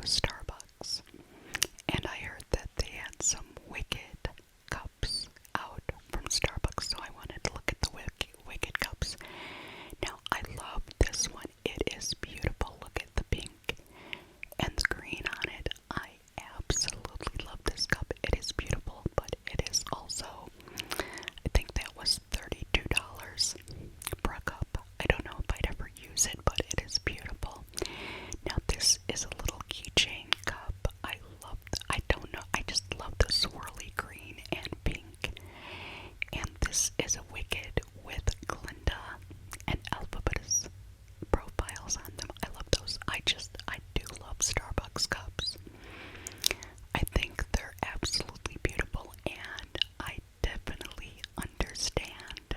Starbucks, and I heard that they had some wicked cups out from Starbucks, so I wanted to look at the wicked cups. Now, I love this one. It is beautiful. Look at the pink and the green on it. I absolutely love this cup. It is beautiful, but it is also, I think that was $32 for a cup. I don't know if I'd ever use it, but it is beautiful. Now, this is a little keychain cup. I don't know, I just love the swirly green and pink. And this is a wicked with Glinda and alphabets profiles on them. I love those. I do love Starbucks cups. I think they're absolutely beautiful, and I definitely understand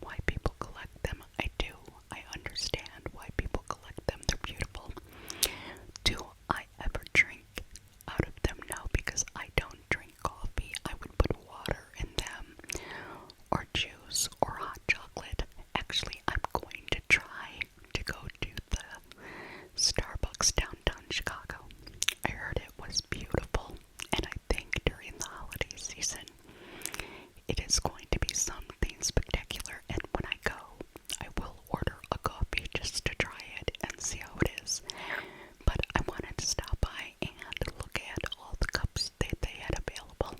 why people collect them. I do. I understand why people collect them. They're beautiful. Do I ever drink out of them? No, because I don't drink coffee. I would put water in them, or juice, or hot chocolate. Actually, I'm going to try to go to the Starbucks downtown Chicago. I heard it was beautiful, and I think during the holiday season, it is going to be something spectacular. And when I go, I will order a coffee just to try it and see how it is. But I wanted to stop by and look at all the cups that they had available.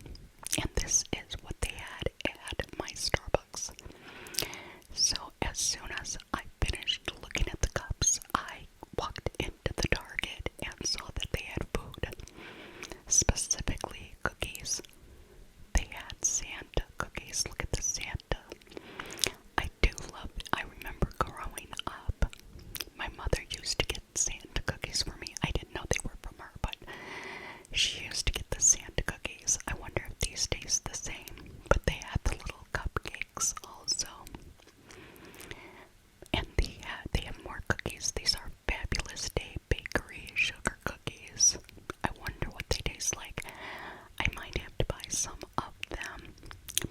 And this is what they had at my Starbucks. So as soon as I finished looking at the cups, I walked into the Target and saw that they had food, specifically cookies. They had Santa cookies. Look at the Santa. I remember growing up, my mother used to get Santa cookies for me. I didn't know they were from her, but she used to get the Santa cookies. I wonder if these taste the same, but they had the little cupcakes also. And they have more cookies. These are Fabulous Day Bakery sugar cookies. I wonder what they taste like. I might have to buy some of them,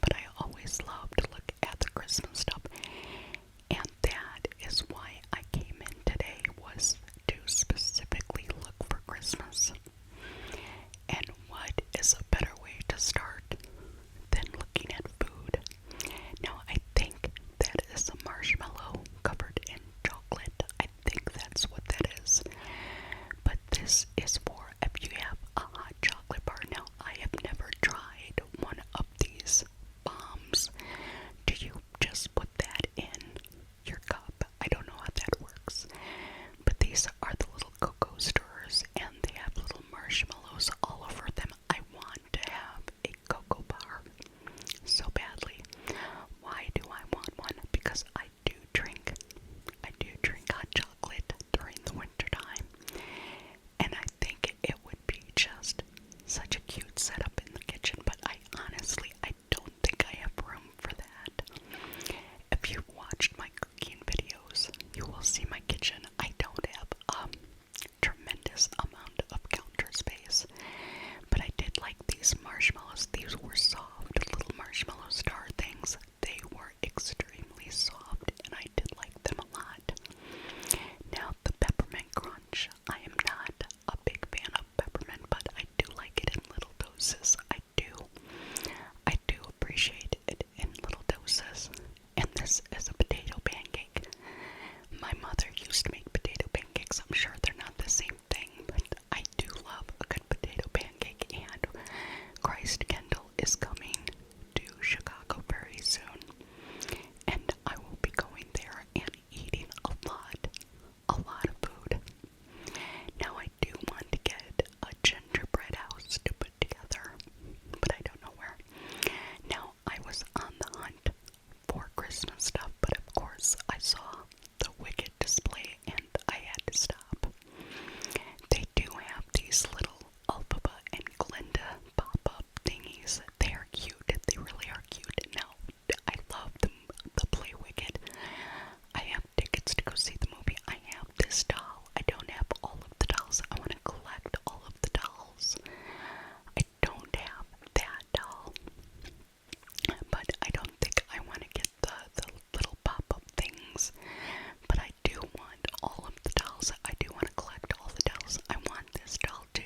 but I always love to look at the Christmas stuff. And that is why I came in today, was to specifically look for Christmas. And what is a better way to start than looking at food? Now, I think that is a marshmallow covered in chocolate. I think that's what that is. But this is for if you have a hot chocolate bar. Now, I have never tried one of these bombs. Do you just put that in your cup? I don't know how that works. But these are the little cocoa stirrers, and they have little marshmallows all over them. I want to have a cocoa bar so badly. Why do I want one? Because I do drink hot chocolate during the winter time, and I think it would be just such a cute setup in the kitchen, but I don't think I have room for that. If you've watched my cooking videos, you will see my kitchen. I don't have a tremendous amount of counter space, but I did like these marshmallows. These were soft, little marshmallow star things. They were extremely soft, and I did like them a lot. Now, the peppermint crunch. I am not a big fan of peppermint, but I do like it in little doses. I do appreciate it in little doses. And this is a potato pancake. My mother used to make potato pancakes. I'm sure they're not the same thing, but I do love a good potato pancake. And Christ Kendall is coming to Chicago very soon, and I will be going there and eating a lot of food. Now, I do want to get a gingerbread house to put together, but I don't know where. Now, I was on the hunt for Christmas stuff, but of course I saw the Wicked display and I had to stop. They do have these little Alphaba and Glinda pop-up thingies. They are cute. They really are cute. Now, I love the Play Wicked. I have tickets to go see the movie. I have this doll. I don't have all of the dolls. I want to collect all of the dolls. I don't have that doll, but I don't think I want to get the little pop-up things. But I do want all of the dolls. I do want to collect all the dolls. I want this doll too.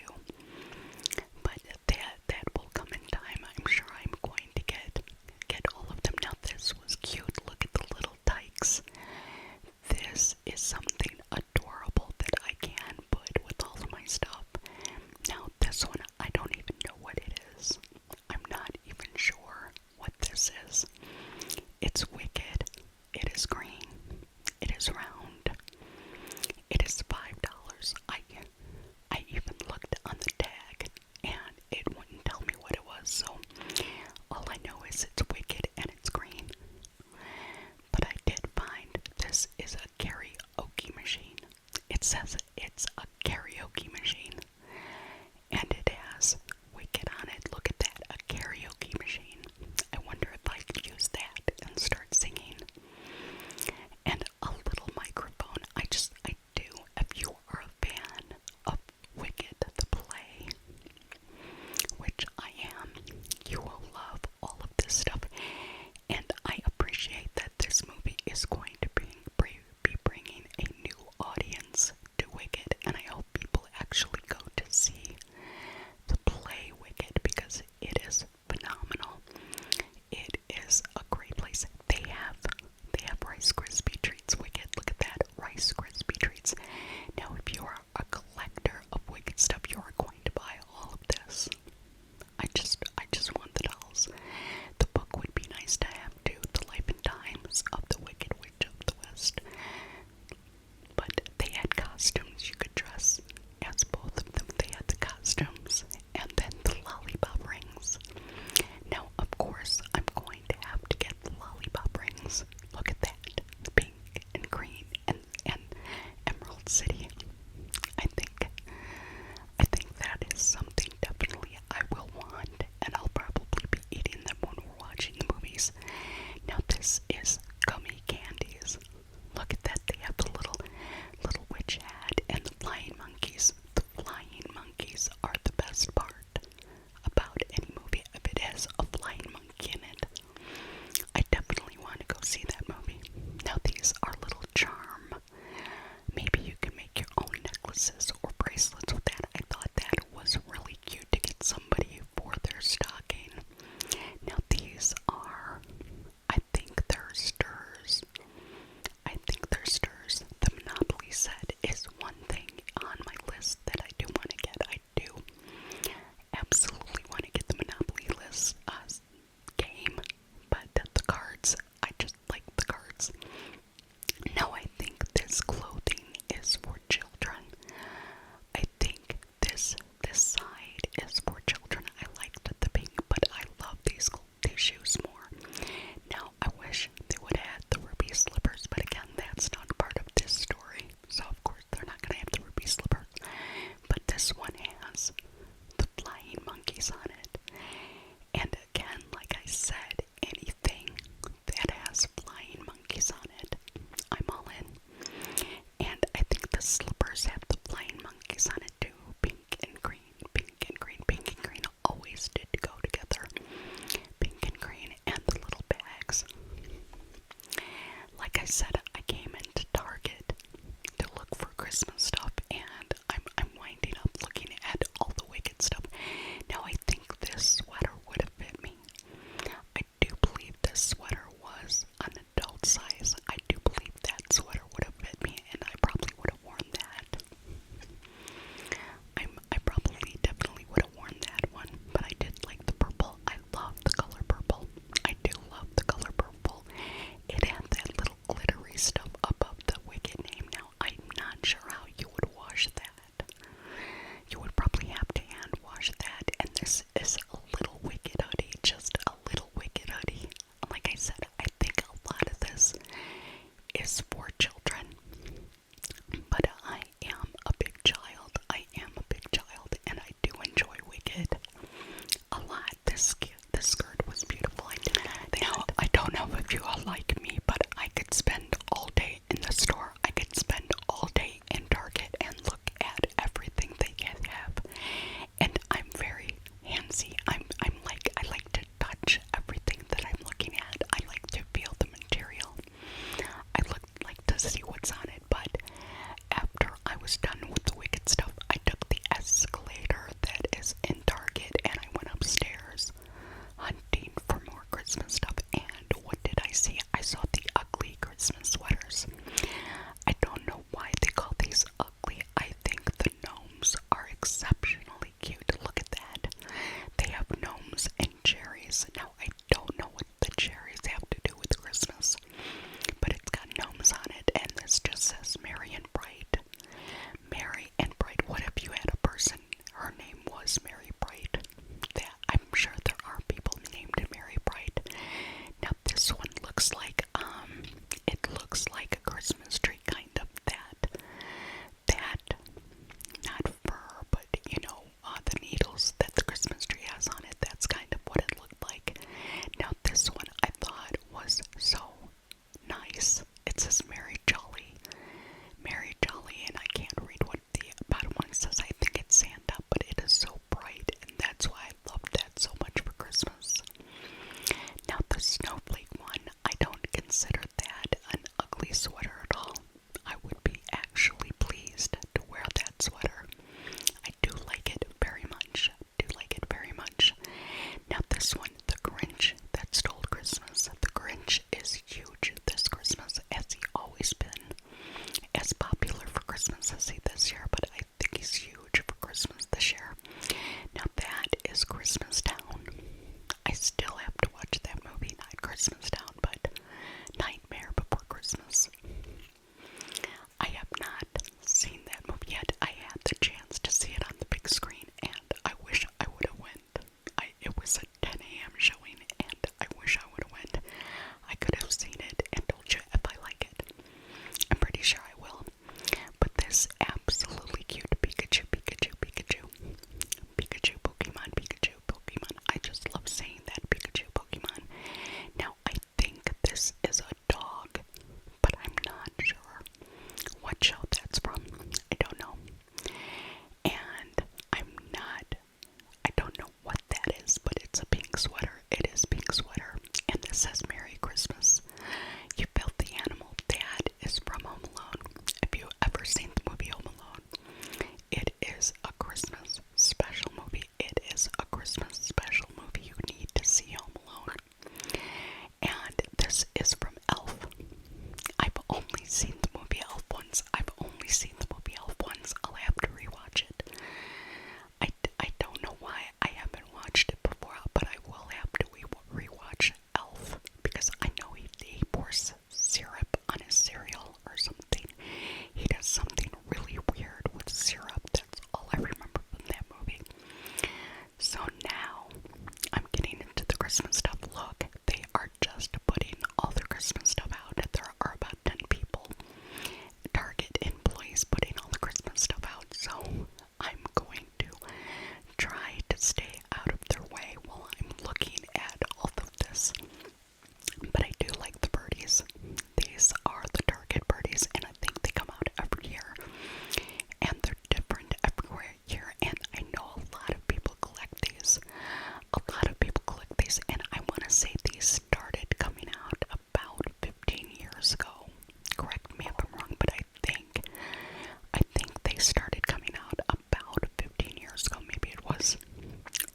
was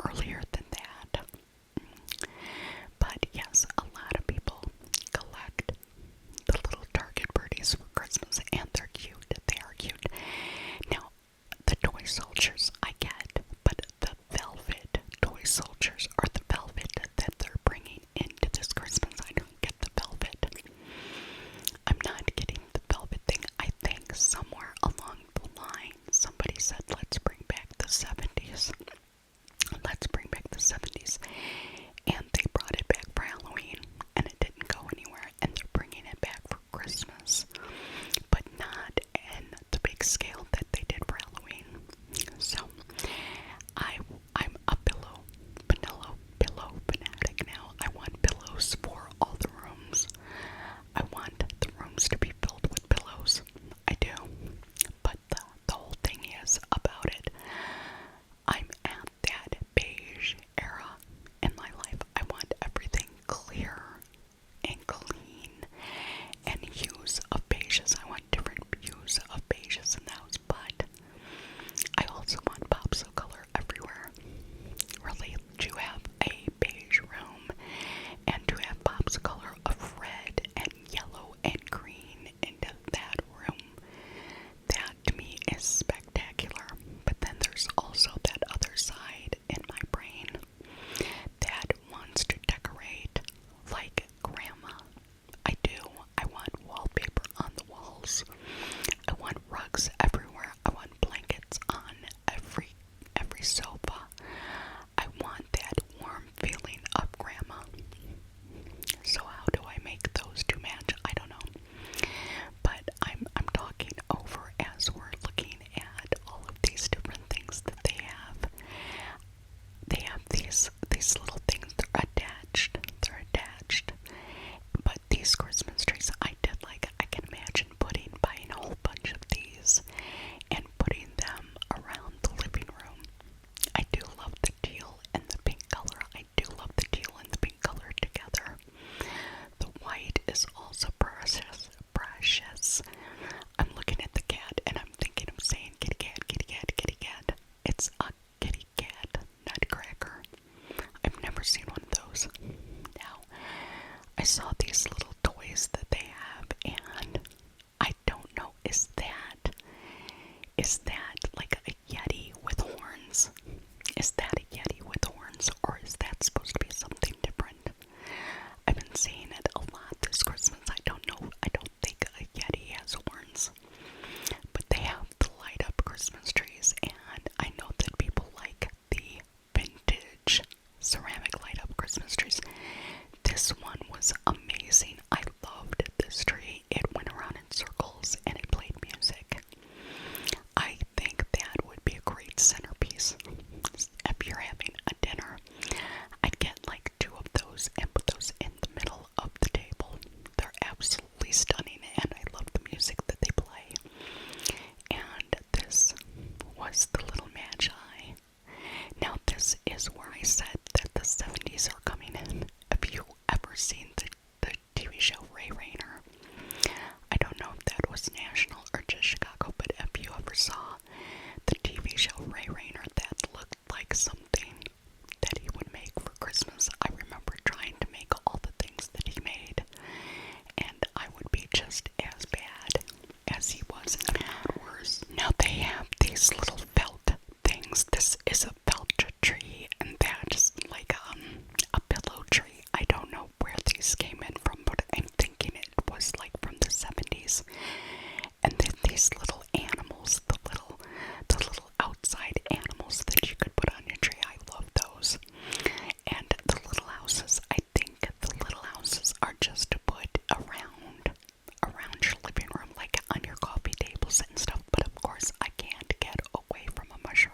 earlier than that. But yes, a lot of people collect the little Target birdies for Christmas, and they're cute. They are cute. Now, the toy soldiers I get, but the velvet toy soldiers, or the velvet that they're bringing into this Christmas, I don't get the velvet. I'm not getting the velvet thing. I think somewhere along the line, somebody said, let's bring back the 70s. Let's bring back the 70s. And they brought it back for Halloween, and it didn't go anywhere, and they're bringing it back for Christmas, but not in the big scale that they did for Halloween. So, I'm a pillow fanatic now. I want pillows for all the rooms. I want the rooms to be filled with pillows. I do. But the whole thing is about it, I'm at that beige era in my life. I want everything clear and clean and hues of beiges. I want different hues of beiges in the house, but I also want pops of color everywhere. Really, to have a beige room and to have pops of color of red and yellow and green into that room, that to me is spectacular. But then there's also that other side in my brain that wants to decorate like grandma. I do. I want wallpaper on the walls. I want rugs everywhere. I want blankets on every sofa. I want that warm feeling of grandma. So how do I make those two match? I don't know. But I'm talking over as we're looking at all of these different things that they have. They have these little things. They're attached. But these Christmas trees, I can imagine buying a whole bunch of these and putting them around the living room. I do love the teal and the pink color. I do love the teal and the pink color together. The white is also precious. I'm looking at the cat and I'm thinking of saying kitty cat, kitty cat, kitty cat. It's a kitty cat nutcracker. I've never seen one of those. Now, I saw these little toys that they have, and I don't know, is that like a Yeti with horns? Is that a Yeti with horns, or is that supposed to be something different? I've been seeing it a lot this Christmas. I don't know. I don't think a Yeti has horns. But they have the light up Christmas trees, and I know that people like the vintage ceramic light up Christmas trees. This one was amazing. I loved this tree. It went around in circles and it played music. I think that would be a great centerpiece. If you're having a dinner, I'd get like 2 of those and put those in the middle of the table. They're absolutely stunning, and I love the music that they play. And this was the little magi. Now this is where I said that the 70s are coming in. Have you ever seen the TV show Ray Rayner? I don't know if that was national or just Chicago, but if you ever saw the TV show Ray Rayner, that looked like something that he would make for Christmas. I remember trying to make all the things that he made, and I would be just as bad as he was, and not worse. Now they have these little felt things. This is a felt tree, and that's like a pillow tree. I don't know where these came in from, but I'm thinking it was like from the 70s. And then these little animals, the little outside animals that you could put on your tree. I love those. And the little houses, I think the little houses are just to put around your living room, like on your coffee tables and stuff. But of course, I can't get away from a mushroom.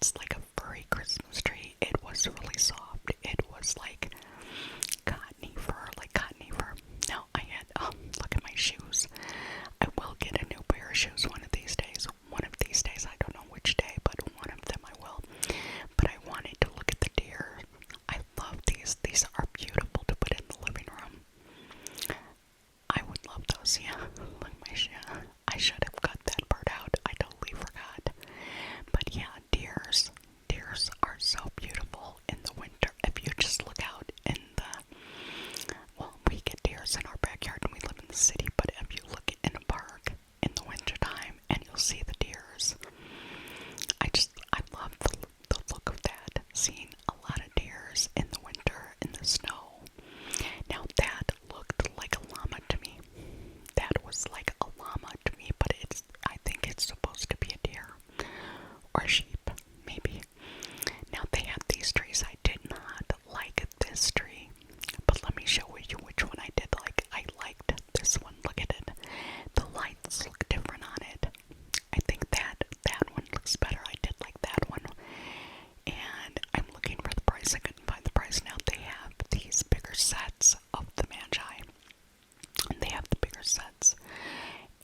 it's like a furry Christmas tree. It was really soft. It was like cottony fur, Now I had, look at my shoes. I will get a new pair of shoes one of these days. One of these days, I don't know which day, but one of them I will. But I wanted to look at the deer. I love these. These are beautiful to put in the living room. I would love those, yeah. Look, my shoe. I should have cut that part out. I totally forgot. But yeah, deers. Deers are so beautiful in the winter. If you just look out in the, well, we get deers in our backyard and we live in the city, but if you look in a park in the wintertime and you'll see the deers, I love the look of that, seeing a lot of deers in the winter in the snow. Now that looked like a llama to me. That was like a llama to me, but I think it's supposed to be a deer or a sheep, maybe. Now they have these trees. I did not like this tree, but let me show you which one I did like. I liked this one. Look at it. The lights look different on it. I think that one looks better. I did like that one. And I'm looking for the price. I couldn't find the price. Now they have these bigger sets of the Magi. And they have the bigger sets.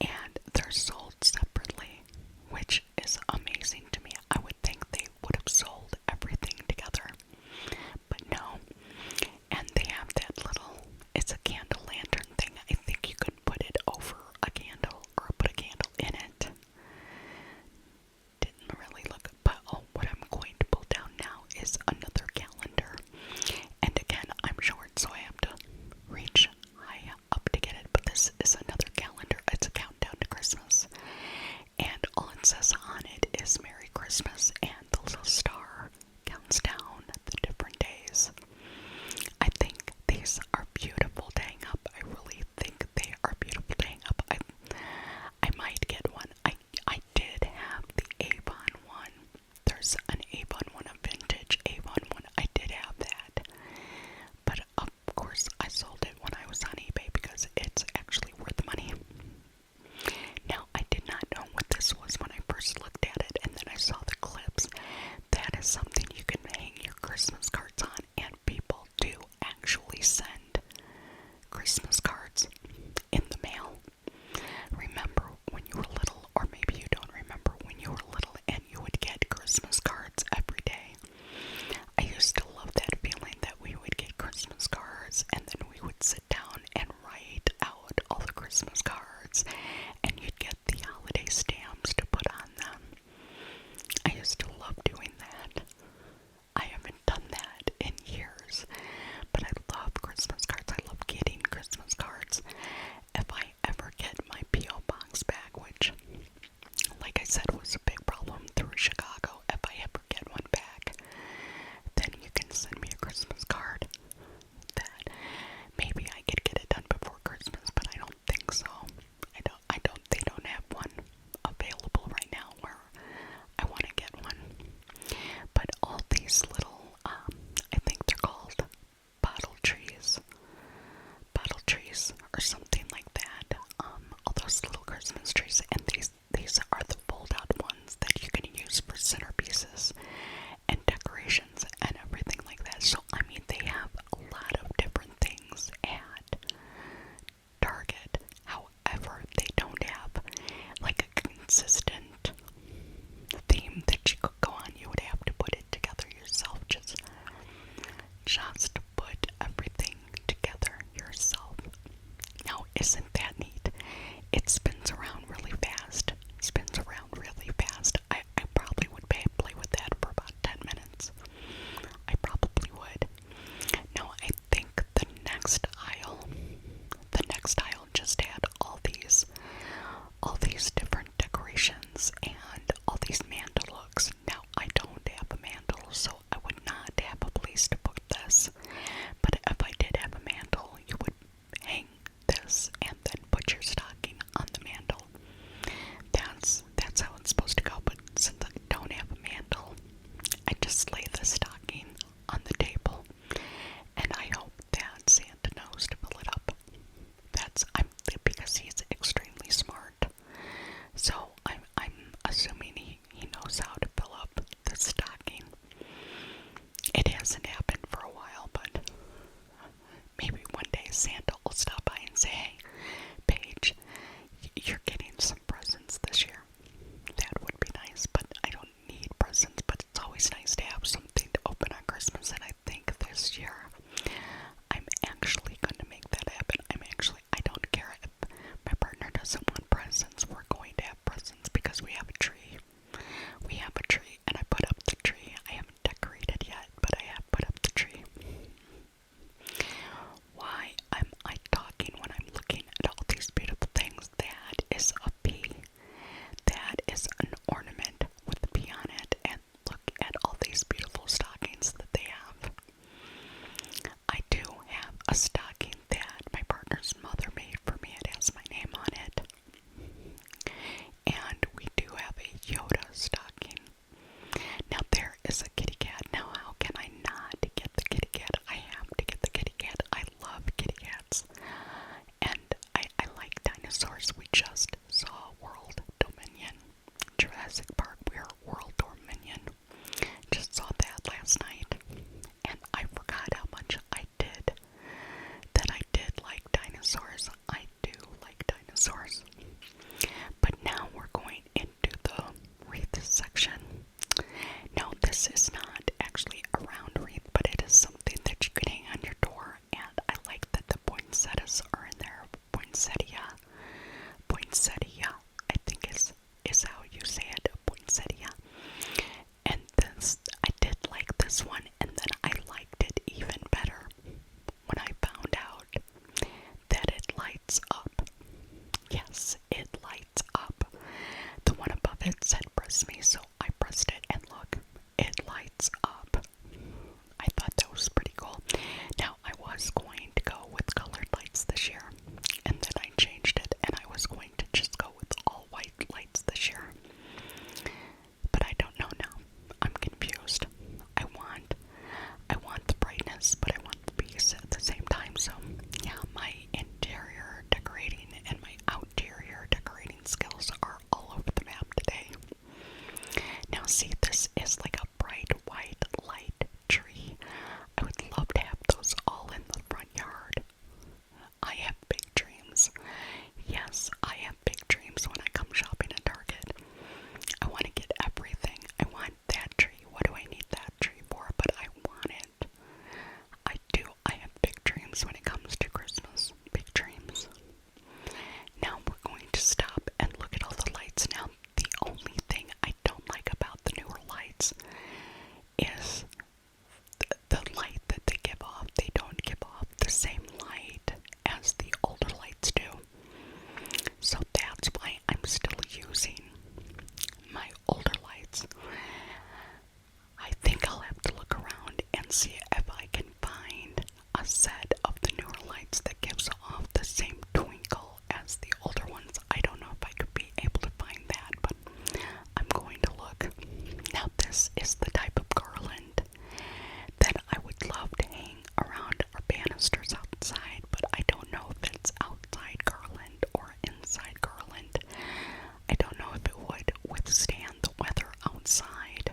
And they're sold separately, which is amazing to me. I would think they would have sold everything together. But no. And they have that little, it's a candle lantern thing. I think you could put it over a candle or put a candle in it. Didn't really look, but what I'm going to pull down now is another calendar. And again, I'm short, so I have to reach high up to get it. But this is another calendar. It's a countdown to Christmas. And all it says on it is Merry Christmas, and the little star counts down the different days. I think these are beautiful to hang up. I really think they are beautiful to hang up. I might get one. I did have the Avon one. There's an Avon one, a vintage Avon one. I did have that. But of course I sold it when I was on eBay because it's actually worth money. Now I did not know what this was when I first looked at it, and then I saw the clips. That is something you can hang your Christmas cards on, and people do actually send Christmas cards in the mail. Remember when you were little, or maybe you don't remember when you were little and you would get Christmas cards every day. I used to love that feeling that we would get Christmas cards and then we would sit down and write out all the Christmas cards, and you'd get the holiday stamps to put on them. I used to love doing that. I haven't done that in years, but I love Christmas cards. I love getting Christmas cards. If I ever get my P.O. box back, which, like I said, was a big problem through Chicago, if I ever get one back, then you can send me a Christmas card. That maybe I could get it done before Christmas, but I don't think so. They don't have one available right now where I want to get one. But all these little, I think they're called bottle trees or something like that. All those little Christmas trees, and these are the fold-out ones that you can use for centerpieces and decorations and everything like that. So I mean, they have a lot of different things at Target. However, they don't have like a consistent theme that you could go on. You would have to put it together yourself. Just put everything together yourself. Now, isn't that neat? It spins around really fast. I probably would play with that for about 10 minutes. I probably would. Now, I think the next aisle just had all these different decorations and all these mantle hooks. Now, I don't have a mantle, so I would not have a place to put this. But if I did have a mantle, you would hang this and then put your stocking on the poinsettia, I think is how you say it, poinsettia. And this, I did like this one, and then I liked it even better when I found out that it lights up. Yes, it lights up. The one above it said press me, so I pressed it, and look, it lights up. I thought that was pretty cool. Now, I was going to go with colored lights this year, and then I changed it, and I was going to just go with all white lights this year. But I don't know now. I'm confused. I want the brightness, but I want the peace at the same time. So, yeah, my interior decorating and my outerior decorating skills are all over the map today. Now, see, this is like a bright white light tree. I would love to have those all in the front yard. I have big dreams. Yes, I have big dreams when I come shopping at Target. I want to get everything. I want that tree. What do I need that tree for? But I want it. I do. I have big dreams when it comes to Christmas. Big dreams. Now we're going to stop and look at all the lights. Now, the only thing I don't like about the newer lights is the light that they give off. They don't give off the same light as the older lights do. So that's why I'm still using my older lights. I think I'll have to look around and see if I can find a set of the newer lights that gives off the same twinkle as the older ones. I don't know if I could be able to find that, but I'm going to look. Now, this is the type of garland that I would love to hang around our banisters outside, but I don't know if it's outside garland or inside garland. I don't know if it would withstand the weather outside.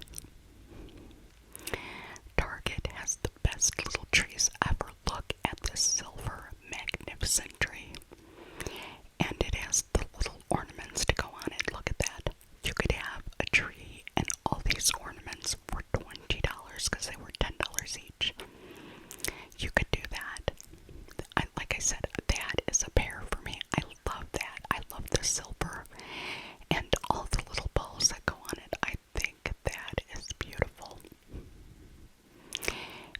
Target has the best little trees ever. Look at this silver magnificent tree. And it has the little ornaments to go on it. Look at that. You could have a tree and all these ornaments for $20 because they were $10 each. You could do that. Like I said, that is a pair for me. I love that. I love the silver and all the little balls that go on it. I think that is beautiful.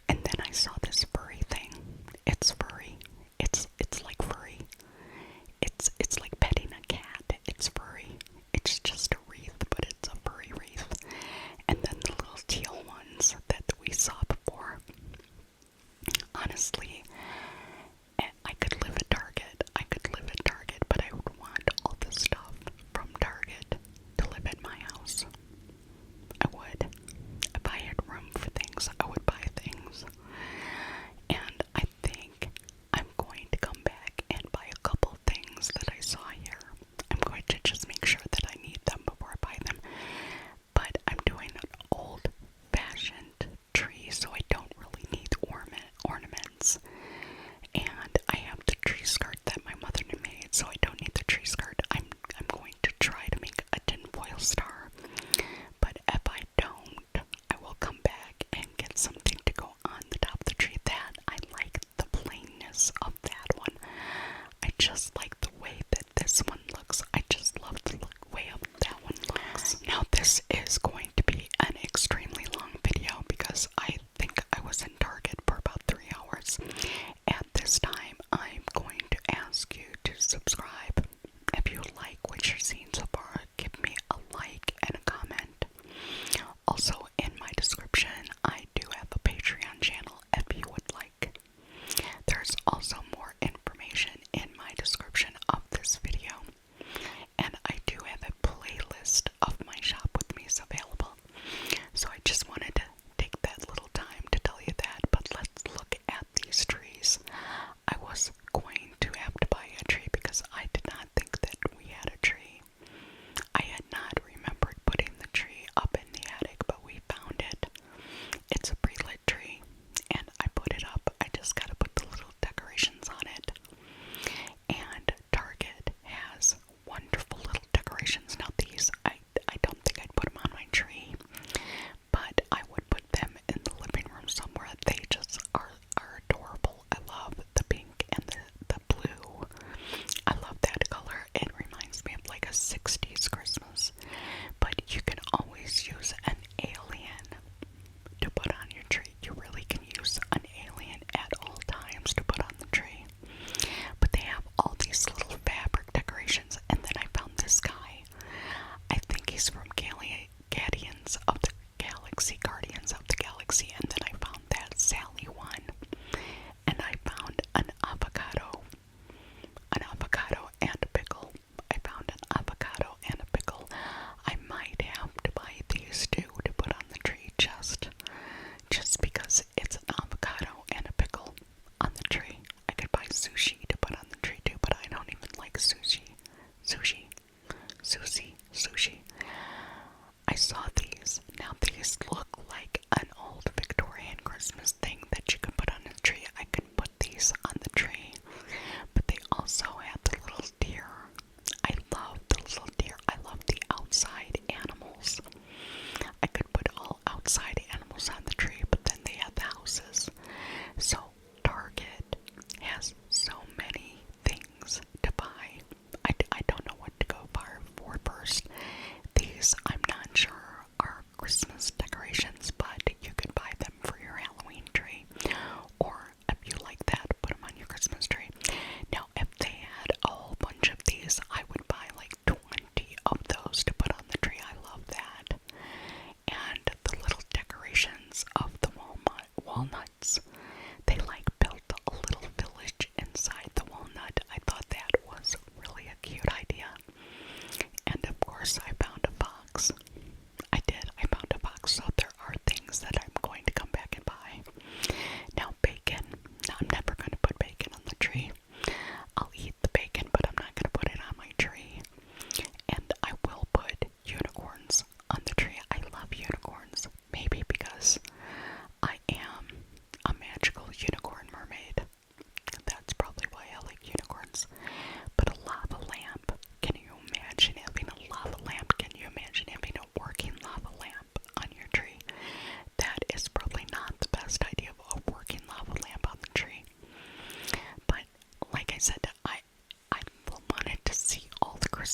And then I saw this furry thing. It's furry. It's like furry. It's like petting a cat. It's furry. It's just a wreath, but it's a furry wreath. And then the little teal ones that we saw before. Honestly, I could live at Target. I could live at Target, but I would want all the stuff from Target to live at my house. I would. If I had room for things, I would buy things. And I think I'm going to come back and buy a couple things that I saw here. I'm going to just make sure that I need them before I buy them. But I'm doing an old-fashioned tree, so I don't really need ornaments. And I have the tree skirt that my mother made, so I don't need the tree skirt. I'm going to try to make a tinfoil star. But if I don't, I will come back and get something to go on the top of the tree. That I like the plainness of that one. I just like the way that this one looks. I just love the way that one looks. Now, this is going to be an extremely long video because I think I was in Target for about 3 hours. At this time, I'm going to ask you to subscribe. If you like what you're seeing so far, give me a like and a comment. Also, in my description, I do have a Patreon channel if you would like. There's also more information in my description of this video. And I do have a playlist of my shop with me's available. So I just wanted to take that little time to tell you that. But let's look at these trees. I was going to have to buy a tree because I did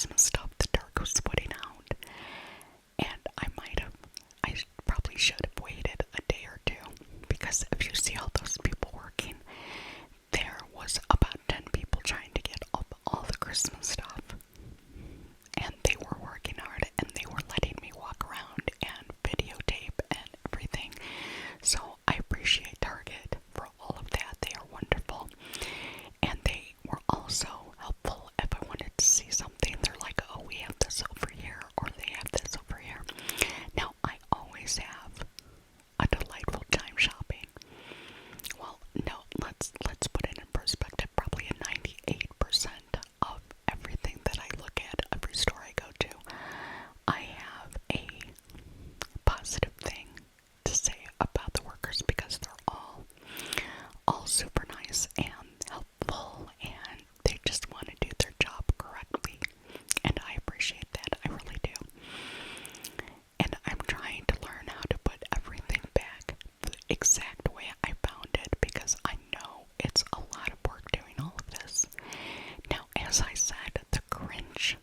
Christmas stuff that Target was putting out. And I probably should have waited a day or two, because if you see all those people working, there was about 10 people trying to get up all the Christmas stuff. And they were working hard, and they were letting me walk around and videotape and everything. So I appreciate Target for all of that. They are wonderful. And they were also helpful if I wanted to see something. They're like, oh, we have this over here, or they have this over here. Now, I always have a delightful time shopping. Well, no, let's put it in perspective. Probably 98% of everything that I look at, every store I go to, I have a positive thing to say about the workers, because they're all super nice and helpful, and they just want to do their job correctly, and I appreciate that. I really do. And I'm trying to learn how to put everything back the exact way I found it, because I know it's a lot of work doing all of this. Now, as I said, the Grinch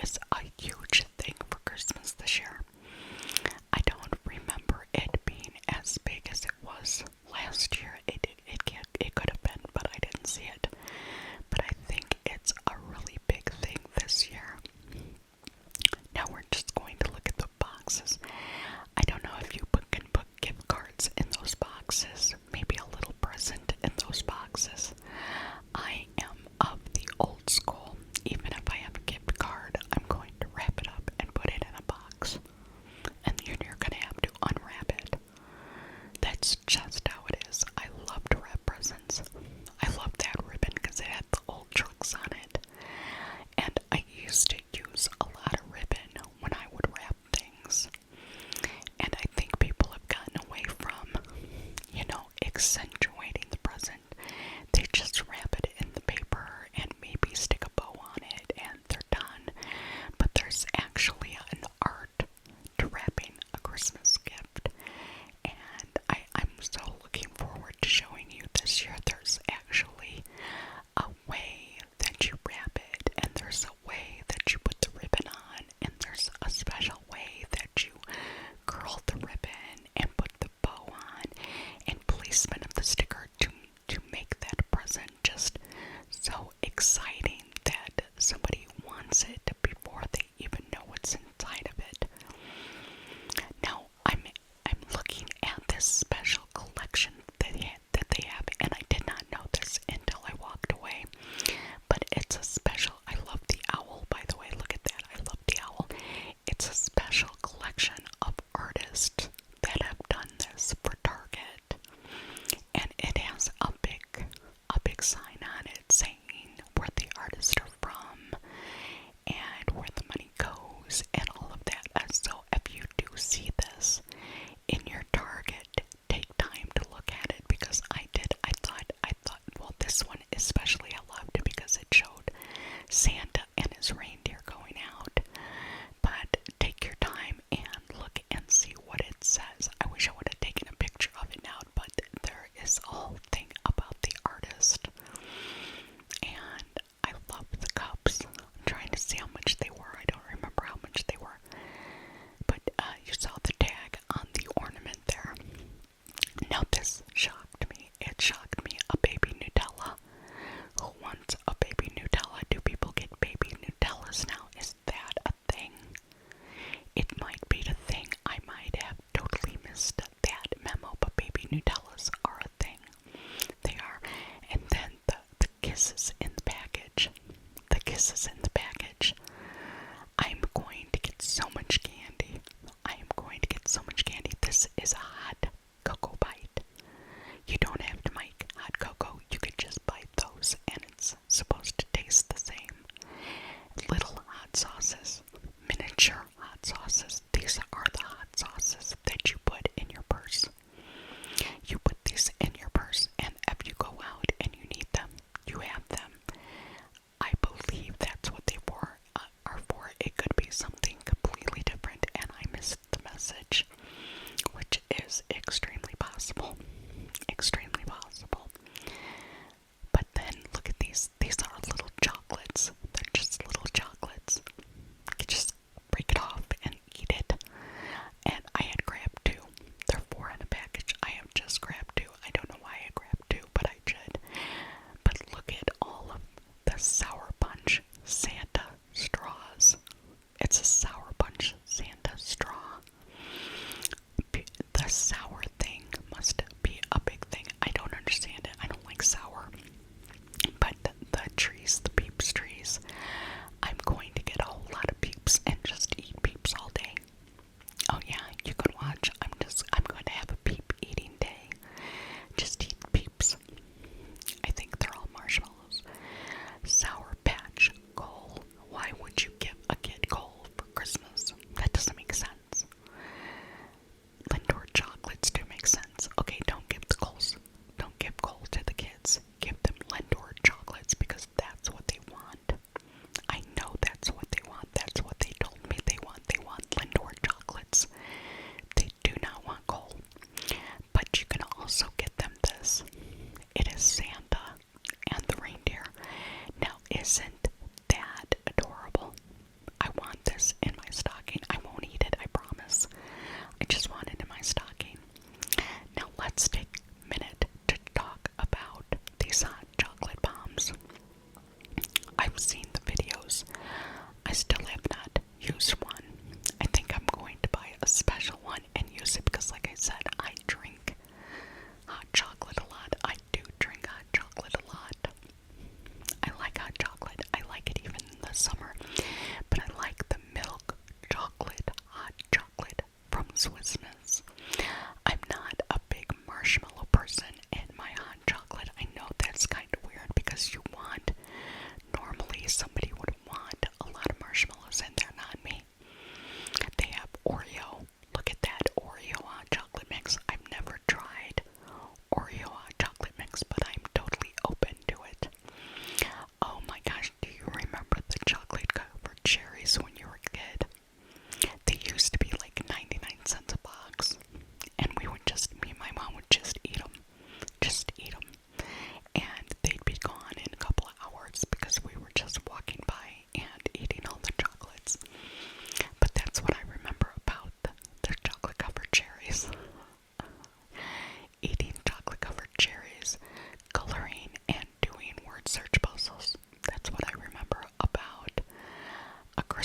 is a huge thing for Christmas this year. I don't remember it being as big as it was last year. It could have been, but I didn't see it. But I think it's a really big thing this year. Now we're just going to look at the boxes. I don't know if you can put gift cards in those boxes. Maybe a little present in those boxes. I am of the old school. Even if I have a gift card, I'm going to wrap it up and put it in a box. And you're going to have to unwrap it. That's just how it is. I love to wrap presents. I love that ribbon because it had the old trucks on it. And I used to use a lot of ribbon when I would wrap things. And I think people have gotten away from, accentuating the present. They just wrap it in the paper and maybe stick a bow on it and they're done. But there's actually an art to wrapping a Christmas gift. And I'm so looking forward to showing you this year. There's actually a way that you wrap it, and there's a way that you put the ribbon on, and there's a special way that you curl the ribbon and put the bow on, and placement of the sticker to make that present just so exciting that somebody wants it before they even know what's inside of it. Now, I'm looking at this special collection that they have, and I did not know this until I walked away. But it's a special, I love the owl, by the way, look at that, I love the owl. It's a special collection of artists that have done this for Target. And it has a big sign on it saying where the artists are from and where the money goes and all of that. And so if you do see this in your Target, take time to look at it, because I thought, well, this one especially I loved it because it showed Santa and his reindeer going out. But take your time and look and see what it says. I wish I would have taken a picture of it now, but there is a whole thing about the artist. And I love the cups. I'm trying to see how much they were. I don't remember how much they were. But you saw the tag on the ornament there. Now this shocked me. It shocked me. A baby Nutella. Who wants a baby Nutella? Do people get baby Nutellas now? Is that a thing? It might be the thing. I might have totally missed that memo, but baby Nutellas are a thing. They are. And then the kisses in the package. The kisses in the package. I'm going to get so much candy. I am going to get so much candy. This is a hot cocoa bite. You don't have to make hot cocoa. You could just bite those and it's supposed to taste the same. Little hot sauces. Miniature hot sauces. These are the hot sauces that you put in your purse. You put these in your purse, and if you go out and you need them, you have them. I believe that's what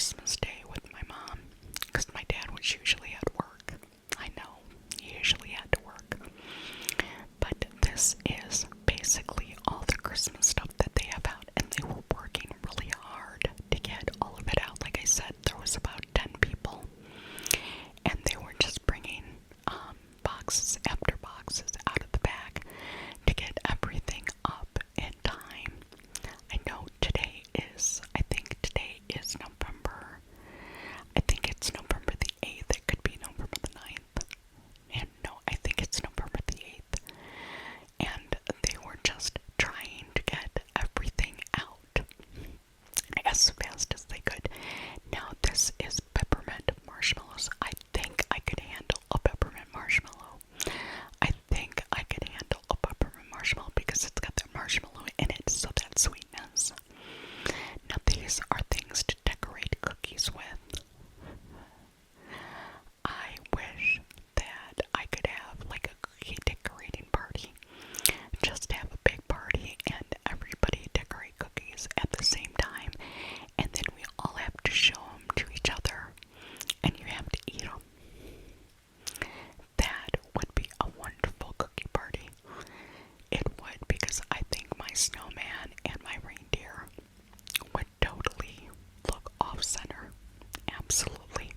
Christmas Day with my mom, because my dad was usually at work. I know, he usually had to work. But this is basically all the Christmas stuff that they have out, and they were working really hard to get all of it out. Like I said, there was about 10 people, and they were just bringing boxes after boxes out of the bag to get everything up in time. I know I think today is November. I think it's November the 8th. It could be November the 9th. And no, I think it's November the 8th. And they were just trying to get everything out as fast as they could. Now, this is peppermint marshmallows. I think I could handle a peppermint marshmallow. I think I could handle a peppermint marshmallow because it's got that marshmallow in it, so that sweetness. Now, these are things to decorate cookies with. I wish that I could have like a cookie decorating party. Just have a big party and everybody decorate cookies at the same time, and then we all have to show them to each other, and you have to eat them. That would be a wonderful cookie party. It would, because I think my snowman and my reindeer would totally look off-center. Absolutely.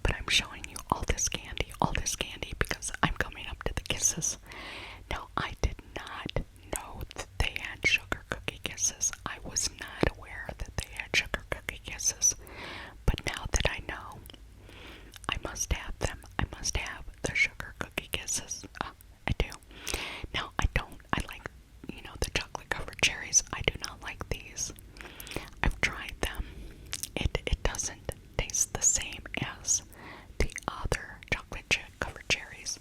But I'm showing you all this candy, because I'm coming up to the kisses. Now, I did not know that they had sugar cookie kisses. I was not aware that they had sugar cookie kisses. But now that I know, I must have them. I must have the sugar cookie kisses. I do. Now, I like, the chocolate covered cherries. I do not like these. I've tried them. It doesn't taste the same as the other chocolate covered cherries.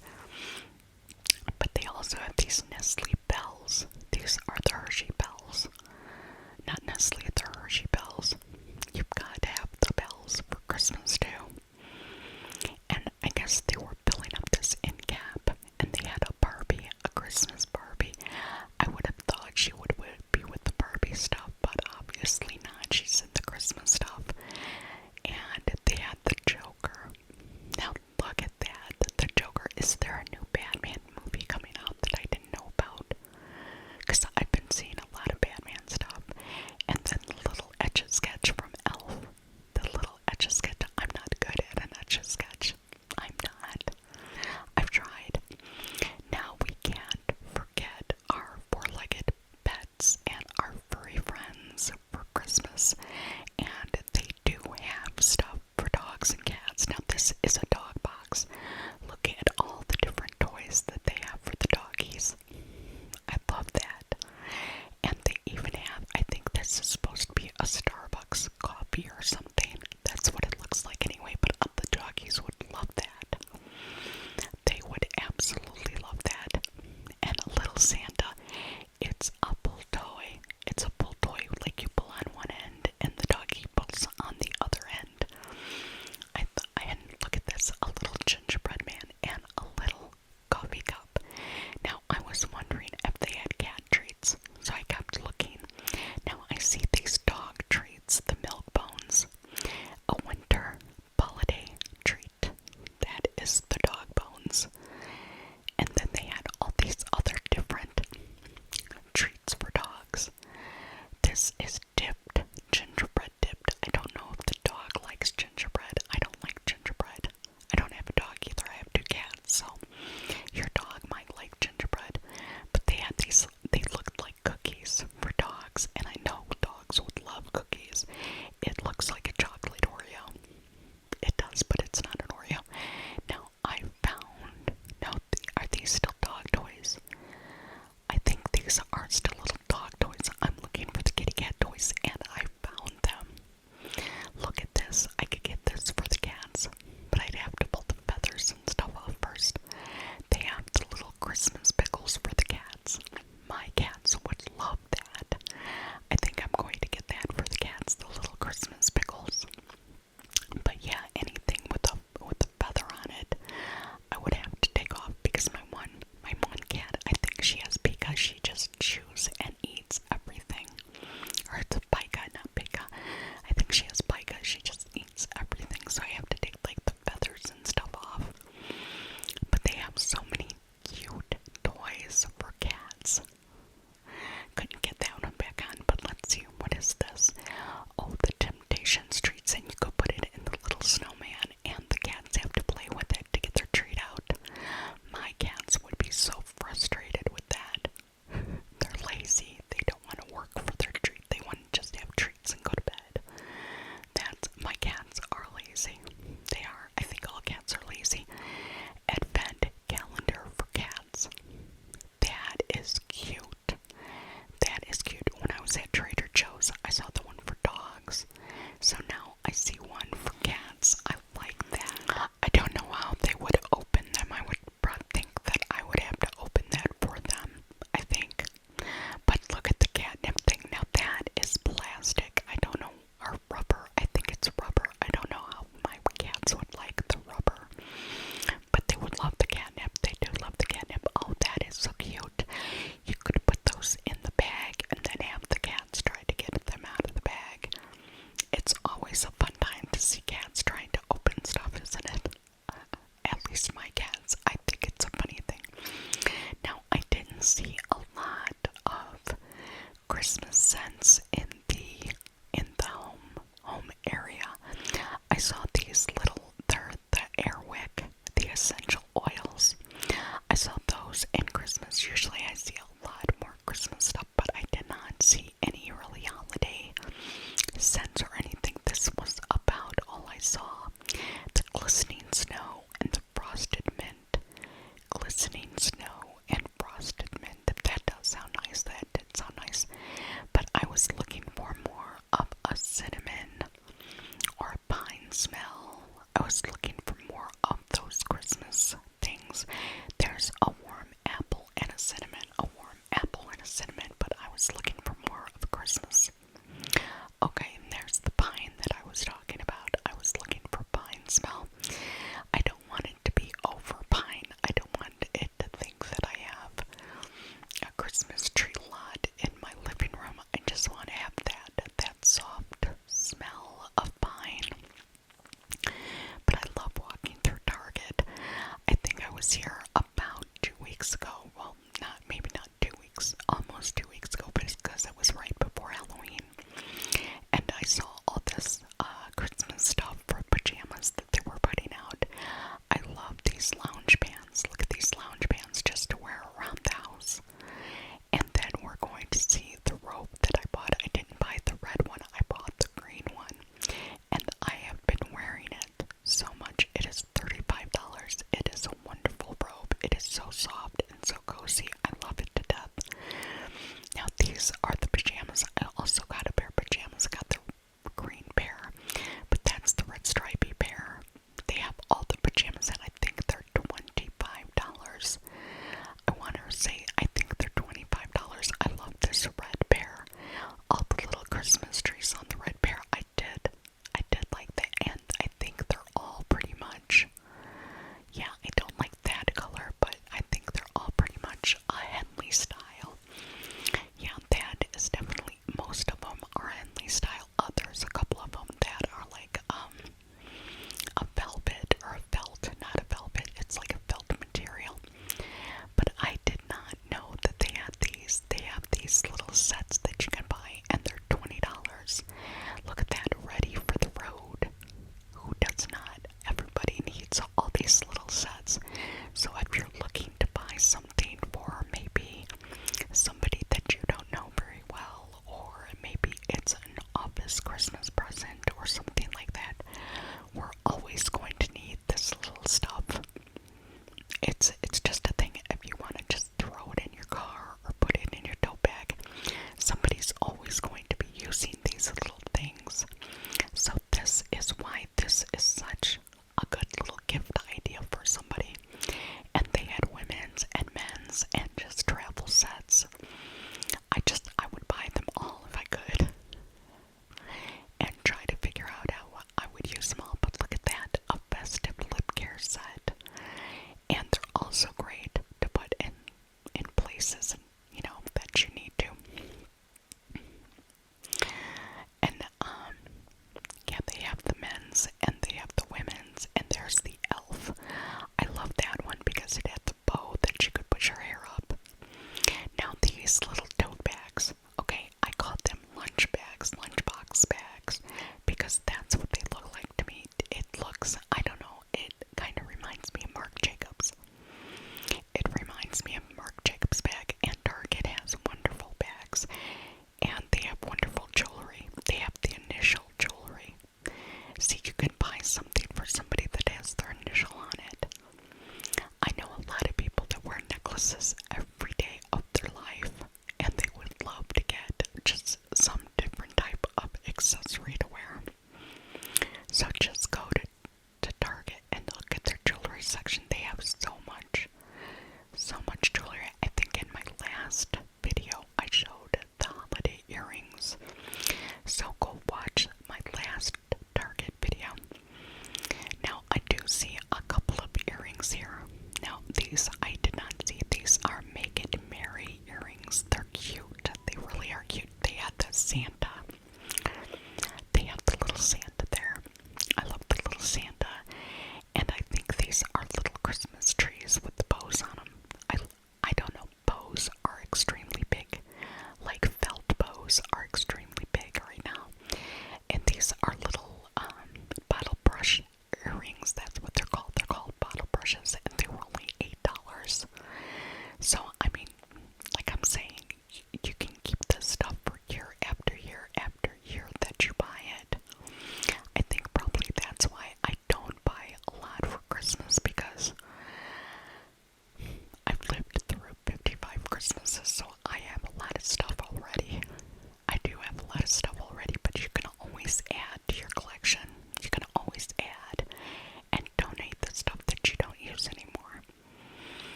But they also have these Nestle Bells. These are the Hershey Bells. Not Nestle, they're Hershey Bells. You've got to have the bells for Christmas too. And I guess they were filling up this end cap, and they had a Barbie, a Christmas Barbie. I would have thought she would be with the Barbie stuff, but obviously not. She's in the Christmas stuff. And they had the Joker. Now look at that. The Joker. Is there a new Batman movie coming out that I didn't know about? Because I've been seeing a lot of Batman stuff. And then the little Etch-a-Sketch from Elf. The little Etch-a-Sketch. I'm not good at an Etch-a-Sketch. I'm not. I've tried. Now we can't forget our four-legged pets and our furry friends for Christmas. And they do have stuff for dogs and cats. Now this is a dog box. Look at all the different toys that they have for the doggies. I love that. And they even have, I think this is supposed to be a Starbucks coffee or something. That's what it looks like anyway, but the doggies would love that. They would absolutely love that. And a little Santa. It's a pull toy. It's a pull toy, like you pull on one end and the doggy pulls on the other end. And look at this, a little gingerbread man and a little coffee cup. Now, I was wondering if they had cat treats, so I kept looking. Now, I see these dog treats, the milk bones, a winter holiday treat. That is the dog bones. And then they had all these other different treats for dogs. This is dipped, gingerbread dipped. I don't know if the dog likes gingerbread. I don't like gingerbread. I don't have a dog either. I have 2 cats, so your dog might like gingerbread. But they had these, they looked like cookies for dogs, and I know dogs would love cookies. It looks like a chocolate Oreo. It does, but it's not an Oreo. Now, are these still dog toys? I think these are still little dog toys. I'm looking for the kitty cat toys, and I found them. Look at this. I could get this for the cats, but I'd have to pull the feathers and stuff off first. They have the little Christmas pickles for the cats. My cats would love that. I think I'm going to get that for the cats, the little Christmas pickles. smell. I was looking for more of those Christmas things. There's a warm apple and a cinnamon, but I was looking for more of Christmas. Okay, and there's the pine that I was talking about. I was looking for pine smell. I don't want it to be over pine. I don't want it to think that I have a Christmas tree lot in my living room. I just want to have that soft smell of pine. But I love walking through Target. I think I was here about 2 weeks ago. Well, maybe not 2 weeks, almost 2 weeks ago, but it's because it was right before Halloween. And I saw all this Christmas stuff for pajamas that they were putting out. I love these lounge pants. Look at these lounge pants just to wear around the house. And then we're going to see the robe that I bought. I didn't buy the red one, I bought the green one. And I have been wearing it so much. It is $35. It is a wonderful robe. It is so soft and so cozy. I love it to death. Now these are the pajamas. I also got a pair of pajamas. I got the green pair, but that's the red stripy pair. They have all the pajamas and I think they're $25. I want to say I think they're $25. I love this red pair. All the little Christmas trees on the red pair. I did like that, and I think they're all pretty much, yeah, I don't like that color, but I think they're all pretty much a Henley style. Yeah, that is definitely, most of them are Henley style. There's a couple of them that are like, a velvet, or a felt, not a velvet, it's like a felt material. But I did not know that they had these. They have these little sets that you can buy, and they're $20. Look at that, ready for the road. Who does not? Everybody needs all these little sets. So if you're looking to buy something for maybe somebody that you don't know very well, or maybe it's an office Christmas present or something like that, we're always going to need this little stuff. It's just a thing. If you want to just throw it in your car or put it in your tote bag, somebody's always going to be using these little things. So this is why this is such a good little gift idea for somebody. And they had women's and men's and just travel sets. I would buy them all if I could.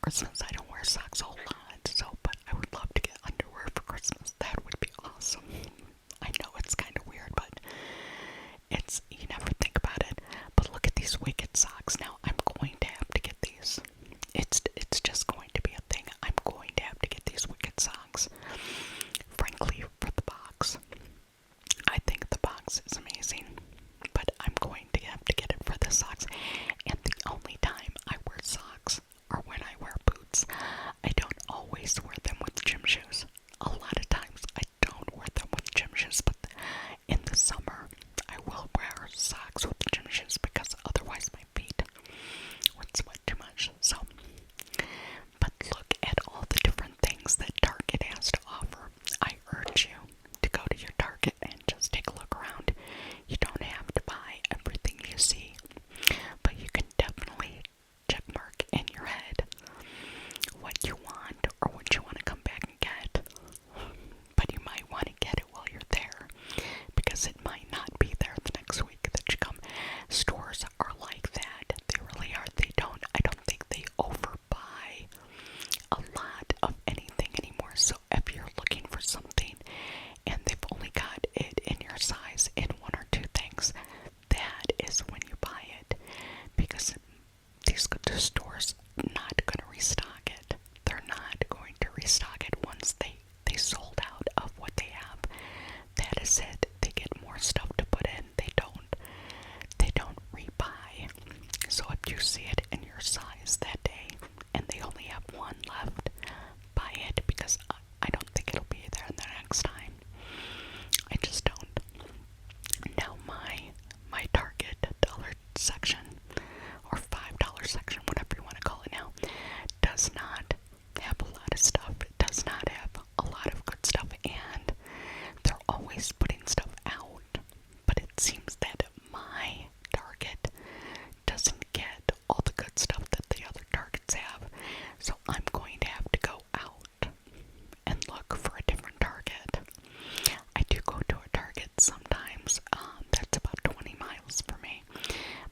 Christmas. I don't wear socks a whole lot, so, but I would love to get underwear for Christmas. That would be awesome. I know it's kind of weird, but you never think about it. But look at these Wicked socks. Now, I'm going to have to get these. It's just going to be a thing. I'm going to have to get these Wicked socks. Frankly, for the box. I think the box is amazing, but I'm going to have to get it for the socks. And the only time I wear socks are when I wear boots. I don't always wear them with gym shoes. A lot of times I don't wear them with gym shoes, but in the summer I will wear socks with gym shoes because otherwise my feet would sweat too much. So, but look at all the different things that Target has to offer. I urge you to go to your Target and just take a look around. You don't have to buy everything you see, but you can definitely check mark in your head what you want or what you want to come back and get. But you might want to get it while you're there because it might not be there the next week that you come. Stores are like that. They really are. I don't think they overbuy a lot of anything anymore. So if you're looking for something and they've only got it in your size in one or two things, that is when you buy it, because the stores not going to restock it. They're not going to restock it once they sold out of what they have. That is it. They get more stuff to put in. They don't rebuy. So if you see it in your size that day and they only have one left, buy it, because I don't think it'll be there the next time. I just don't. Now my Target dollar section or $5 section, whatever you want to call it now, does not have a lot of stuff. It does not have a lot of good stuff, and they're always putting stuff out. But it seems that my Target doesn't get all the good stuff that the other Targets have. So I'm going to have to go out and look for a different Target. I do go to a Target sometimes. That's about 20 miles for me.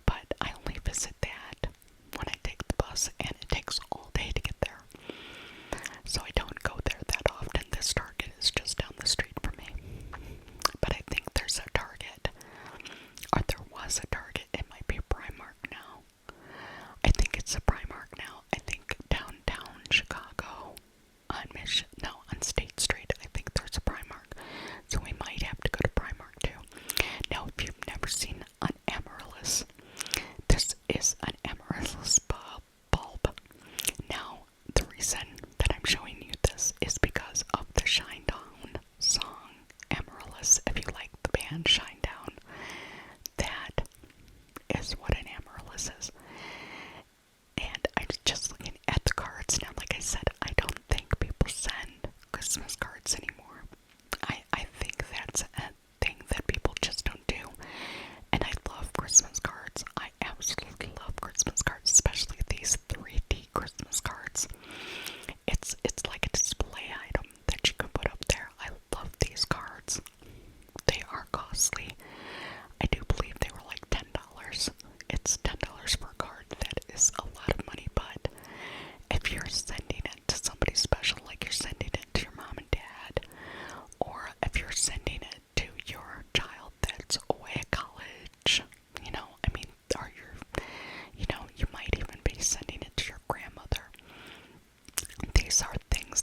But I only visit that when I take the bus, and it takes all day to get there. So I don't go there that often. This Target is just down the street from me. But I think there's a Target, or there was a Target. It might be a Primark now. I think it's a Primark now. I think downtown Chicago on State Street, I think there's a Primark. So we might have to go to Primark too. Now, if you've never seen an amaryllis, this is an amaryllis bulb. Now, the reason that I'm showing you this is because of the Shine Down song, Amaryllis. If you like the band Shine Down, that is what an amaryllis is. And I'm just looking at the cards now. Like I said, I don't think people send Christmas cards anymore. I think that's a thing that people just don't do. And I love Christmas cards. I absolutely love Christmas cards, especially these 3D Christmas cards. It's like a display item that you can put up there. I love these cards. They are costly. I do believe they were like $10. It's $10 for a card. That is a lot of money, but if you're sending it to somebody special, like you're sending it to your mom and dad, or if you're sending it to your child that's away at college, I mean, or you might even be sending it to your grandmother. These are things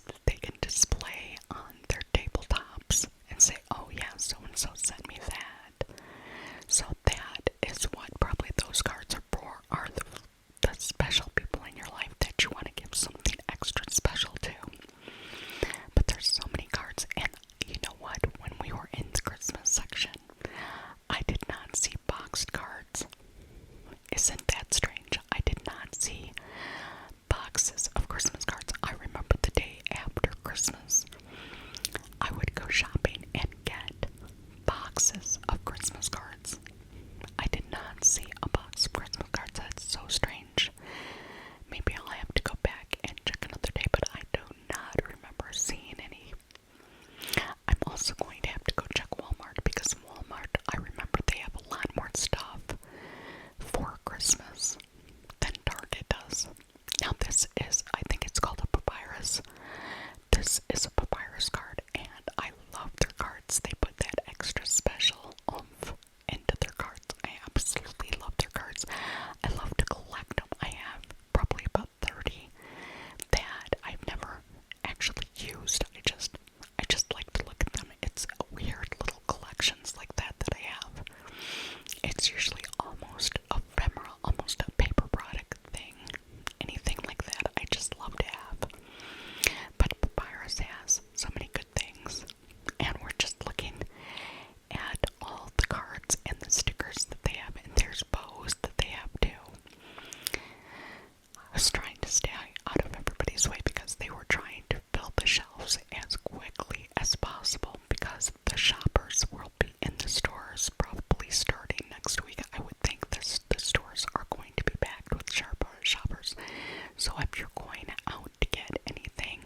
if you're going out to get anything,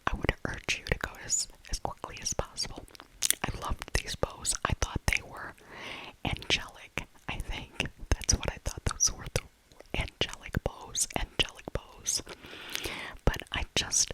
I would urge you to go as quickly as possible. I loved these bows. I thought they were angelic. I think that's what I thought those were, the angelic bows. But I just